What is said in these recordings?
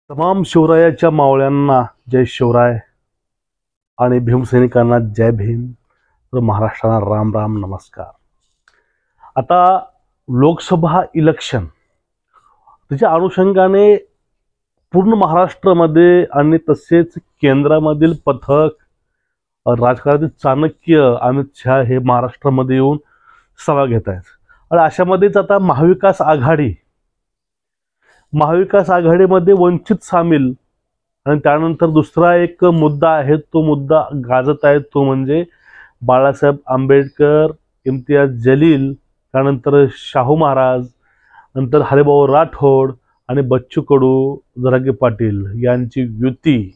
तमाम शिवरायाच्या मावळ्यांना जय शिवराय आणि भीमसैनिकांना जय भीम. तर महाराष्ट्राला राम राम नमस्कार. आता लोकसभा इलेक्शन त्याच्या अनुषंगाने पूर्ण महाराष्ट्रामध्ये आणि तसेच केंद्रामधील पथक राजकारणातील चाणक्य अमित शहा हे महाराष्ट्रामध्ये येऊन सभा घेत आहेत. आणि अशामध्येच आता महाविकास आघाडीमध्ये वंचित सामील आणि त्यानंतर दुसरा एक मुद्दा आहे, तो मुद्दा गाजत आहे, तो म्हणजे बाळासाहेब आंबेडकर, इम्तियाज जलील, त्यानंतर शाहू महाराज, नंतर हरिभाऊ राठोड आणि बच्चू कडू जरांगे पाटील यांची युती.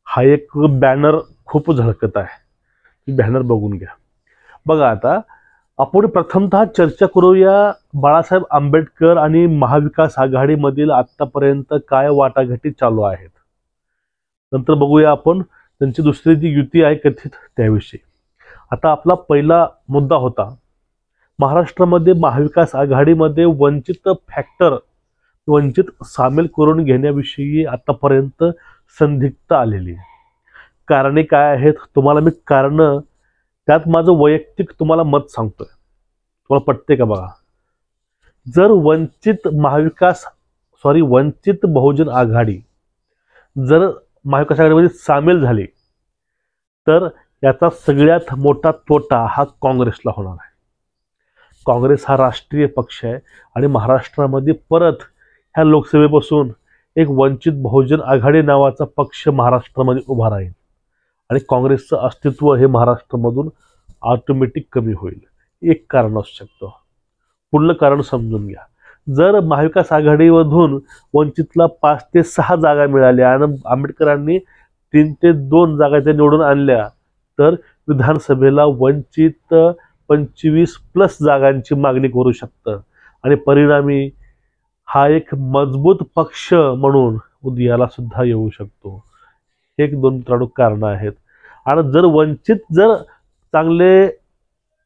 हा एक बॅनर खूप झळकत आहे. बॅनर बघून घ्या. बघा, आता आपण प्रथमतः चर्चा करूया बाळासाहेब आंबेडकर आणि महाविकास आघाडीमधील आतापर्यंत काय वाटाघाटी चालू आहेत. नंतर बघूया आपण त्यांची दुसरी जी युती आहे कथित त्याविषयी. आता आपला पहिला मुद्दा होता महाराष्ट्रामध्ये महाविकास आघाडीमध्ये वंचित सामील करून घेण्याविषयी आतापर्यंत संदिग्धता आलेली आहे. कारणे काय आहेत तुम्हाला मी त्यात माझं वैयक्तिक तुम्हाला मत सांगतोय, तुम्हाला पटते का बघा. जर वंचित बहुजन आघाडी जर महाविकास आघाडीमध्ये सामील झाली तर याचा सगळ्यात मोठा तोटा हा काँग्रेसला होणार आहे. काँग्रेस हा राष्ट्रीय पक्ष आहे आणि महाराष्ट्रामध्ये परत ह्या लोकसभेपासून एक वंचित बहुजन आघाडी नावाचा पक्ष महाराष्ट्रामध्ये उभा राहील आणि काँग्रेसचं अस्तित्व हे महाराष्ट्रामधून ऑटोमॅटिक कमी होईल. एक कारण असू शकतं. पुढलं कारण समजून घ्या. जर महाविकास आघाडीमधून वंचितला 5 ते 6 जागा मिळाल्या आणि आंबेडकरांनी 3 ते 2 जागा त्या निवडून आणल्या तर विधानसभेला वंचित 25+ जागांची मागणी करू शकतं आणि परिणामी हा एक मजबूत पक्ष म्हणून उदयाला सुद्धा येऊ शकतो. एक दोन कारण आहेत. आणि जर वंचित चांगले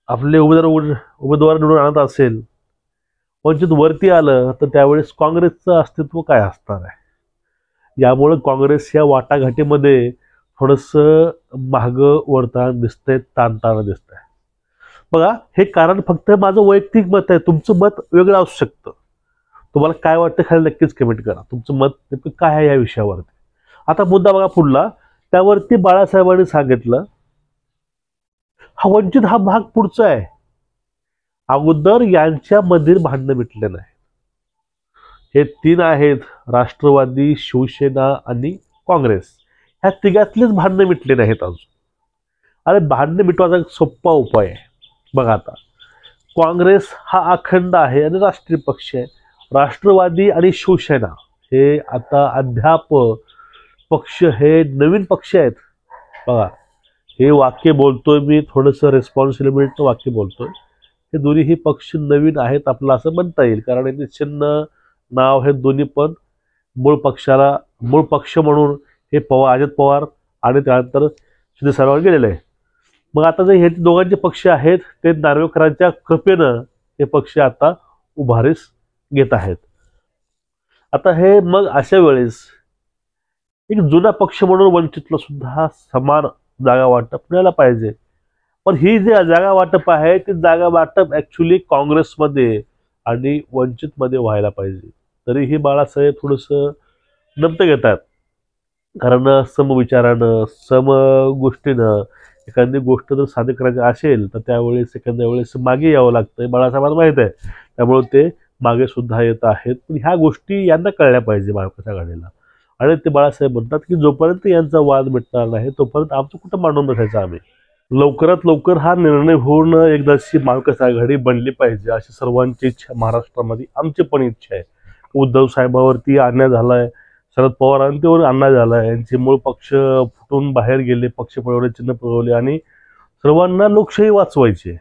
आपले उमेदवार निवडून आणत असेल, वंचित वरती आलं तर त्यावेळेस काँग्रेसचं अस्तित्व काय असणार आहे. यामुळे काँग्रेस या वाटाघाटीमध्ये थोडंसं मागं वळताना दिसतंय, ताणताना दिसतंय. बघा, हे कारण फक्त माझं वैयक्तिक मत आहे. तुमचं मत वेगळं असू शकतं. तुम्हाला काय वाटतं खाली नक्कीच कमेंट करा. तुमचं मत नेमकं काय आहे या विषयावरती. आता मुद्दा बघा पुढला. त्यावरती बाळासाहेबांनी सांगितलं हा वंचित हा भाग पुढचा आहे. अगोदर यांच्यामधील भांडणं मिटले नाही. हे 3 आहेत, राष्ट्रवादी, शिवसेना आणि काँग्रेस. ह्या तिघातलेच भांडणं मिटले नाहीत अजून. अरे भांडणं मिटवायचा एक सोपा उपाय आहे. बघा, आता काँग्रेस हा अखंड आहे आणि राष्ट्रीय पक्ष आहे. राष्ट्रवादी आणि शिवसेना हे आता अद्याप पक्ष, हे नवीन पक्ष आहेत. बघा, हे वाक्य बोलतोय मी थोडंसं रेस्पॉन्सिबिलिटीचं वाक्य बोलतोय. हे दोन्ही पक्ष नवीन आहेत आपलं असं म्हणता येईल, कारण यांचे चिन्ह, नाव हे दोन्ही पण मूळ पक्ष म्हणून हे अजित पवार आणि त्यानंतर शिंदेसाहेबांवर गेलेलं आहे. मग आता जे हे दोघांचे पक्ष आहेत ते नार्वेकरांच्या कृपेनं हे पक्ष आता उभारीस घेत आहेत. आता हे मग अशा वेळेस एक जुना पक्ष म्हणून वंचितला सुद्धा समान जागा वाटप मिळायला पाहिजे. पण ही जी जागा वाटप आहे ती जागा वाटप ऍक्च्युली काँग्रेसमध्ये आणि वंचितमध्ये व्हायला पाहिजे. तरीही बाळासाहेब थोडंसं नमतं घेतात, कारण समविचारानं, गोष्टीनं एखादी गोष्ट जर साध्य करायची असेल तर त्यावेळेस एखाद्या वेळेस मागे यावं लागतं. बाळासाहेबांना माहीत आहे, त्यामुळे ते मागे सुद्धा येत आहेत. पण ह्या गोष्टी यांना कळल्या पाहिजे महाविकास आघाडीला. आणि ते बाळासाहेब म्हणतात की जोपर्यंत यांचा वाद मिटणार नाही तोपर्यंत आमचं कुठं मांडून बसायचं आम्ही. लवकरात लवकर हा निर्णय होऊन एकदाची महाविकास आघाडी बनली पाहिजे अशी सर्वांची इच्छा महाराष्ट्रामध्ये, आमची पण इच्छा आहे. उद्धव साहेबावरती अन्याय झालाय, शरद पवारांवर अन्याय झालाय, यांचे मूळ पक्ष फुटून बाहेर गेले, पक्ष पळवले, चिन्ह पळवले आणि सर्वांना लोकशाही वाचवायची.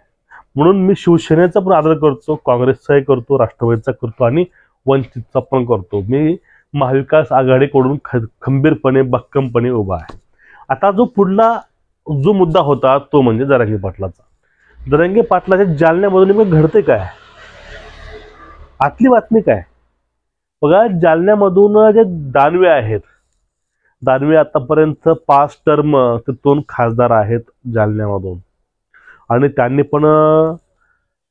म्हणून मी शिवसेनेचा पण आदर करतो, काँग्रेसचाही करतो, राष्ट्रवादीचा करतो आणि वंचितचा पण करतो. मी महाविकास आघाडीकडून खंबीरपणे, भक्कमपणे उभा आहे. आता जो मुद्दा होता तो म्हणजे जरांगे पाटलाचा. जरांगे पाटलाच्या जालन्यामधून नेमकं घडते काय, आतली बातमी काय. बघा जालन्यामधून जे दानवे आहेत, दानवे आतापर्यंत 5 टर्म ते 2 खासदार आहेत जालन्यामधून, आणि त्यांनी पण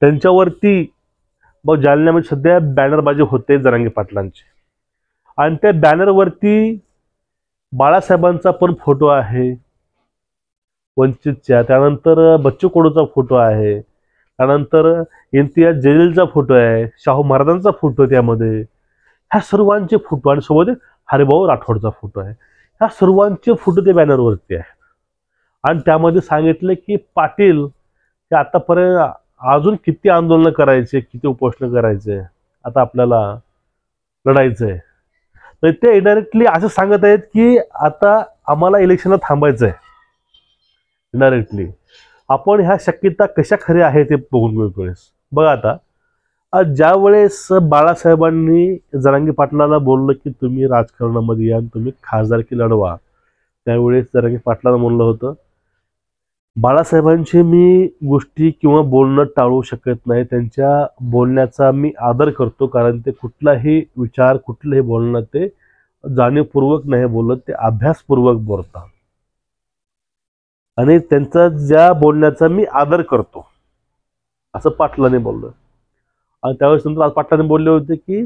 त्यांच्यावरती जालन्यामध्ये सध्या बॅनरबाजी होते जरांगे पाटलांची, आणि त्या बॅनरवरती बाळासाहेबांचा पण फोटो आहे, वंचितच्या, त्यानंतर बच्चू कडूचा फोटो आहे, त्यानंतर इम्तियाज जलीलचा फोटो आहे, शाहू महाराजांचा फोटो त्यामध्ये, ह्या सर्वांचे फोटो, आणि सोबत हरिभाऊ राठोडचा फोटो आहे. ह्या सर्वांचे फोटो त्या बॅनरवरती आहेत. आणि त्यामध्ये सांगितले की पाटील हे आतापर्यंत अजून किती आंदोलन करायचे, किती उपोषण करायचे, आता आपल्याला लढायचंय. तर ते इनडायरेक्टली असं सांगत आहेत की आता आम्हाला इलेक्शनला थांबायचं आहे. इनडायरेक्टली आपण ह्या शक्यता कशा खऱ्या आहेत ते बघून घेऊ. बघा आता ज्या वेळेस बाळासाहेबांनी जरांगे पाटलाला बोललं की तुम्ही राजकारणामध्ये या, तुम्ही खासदारकी लढवा, त्यावेळेस जरांगे पाटलाला म्हणलं होतं बाळासाहेबांची मी गोष्टी किंवा बोलणं टाळू शकत नाही, त्यांच्या बोलण्याचा मी आदर करतो, कारण ते कुठलाही विचार, कुठलंही बोलणं ते जाणीवपूर्वक नाही बोलत, ते अभ्यासपूर्वक बोलतात, आणि त्यांचा ज्या बोलण्याचा मी आदर करतो, असं पाटलाने बोललं. आणि त्यावेळेस नंतर पाटलाने बोलले होते की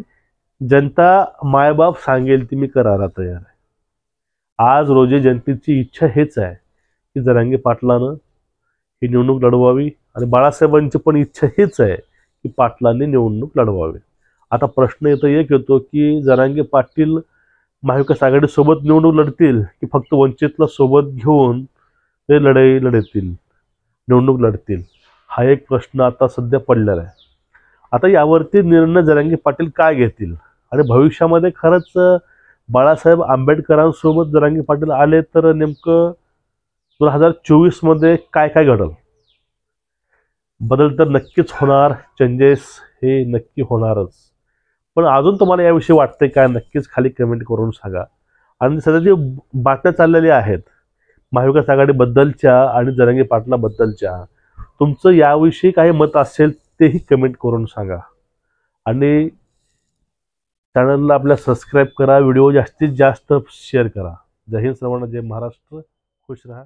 जनता मायबाप सांगेल ती मी करायला तयार आहे. आज रोजी जनतेची इच्छा हेच आहे की जरांगे पाटलानं ही निवडणूक लढवावी, आणि बाळासाहेबांची पण इच्छा हेच आहे की पाटलांनी निवडणूक लढवावी. आता प्रश्न एक येतो की जरांगे पाटील महाविकास आघाडीसोबत निवडणूक लढतील की फक्त वंचितला सोबत घेऊन ते लढाई लढतील, निवडणूक लढतील, हा एक प्रश्न आता सध्या पडलेला आहे. आता यावरती निर्णय जरांगे पाटील काय घेतील, आणि भविष्यामध्ये खरंच बाळासाहेब आंबेडकरांसोबत जरांगे पाटील आले तर नेमकं 2024 मध्ये काय काय घडल, बदल तर नक्कीच होणार, चेंजेस हे नक्की होणारच. पण अजून तुम्हाला याविषयी वाटतंय काय, नक्कीच खाली कमेंट करून सांगा. आणि सध्या जे बातम्या चाललेल्या आहेत महाविकास आघाडीबद्दलच्या आणि जरांगे पाटलाबद्दलच्या, तुमचं याविषयी काही मत असेल तेही कमेंट करून सांगा. आणि चॅनलला आपल्या सबस्क्राईब करा, व्हिडिओ जास्तीत जास्त शेअर करा. जय हिंद सर्वांना, जय महाराष्ट्र, खुश रहा.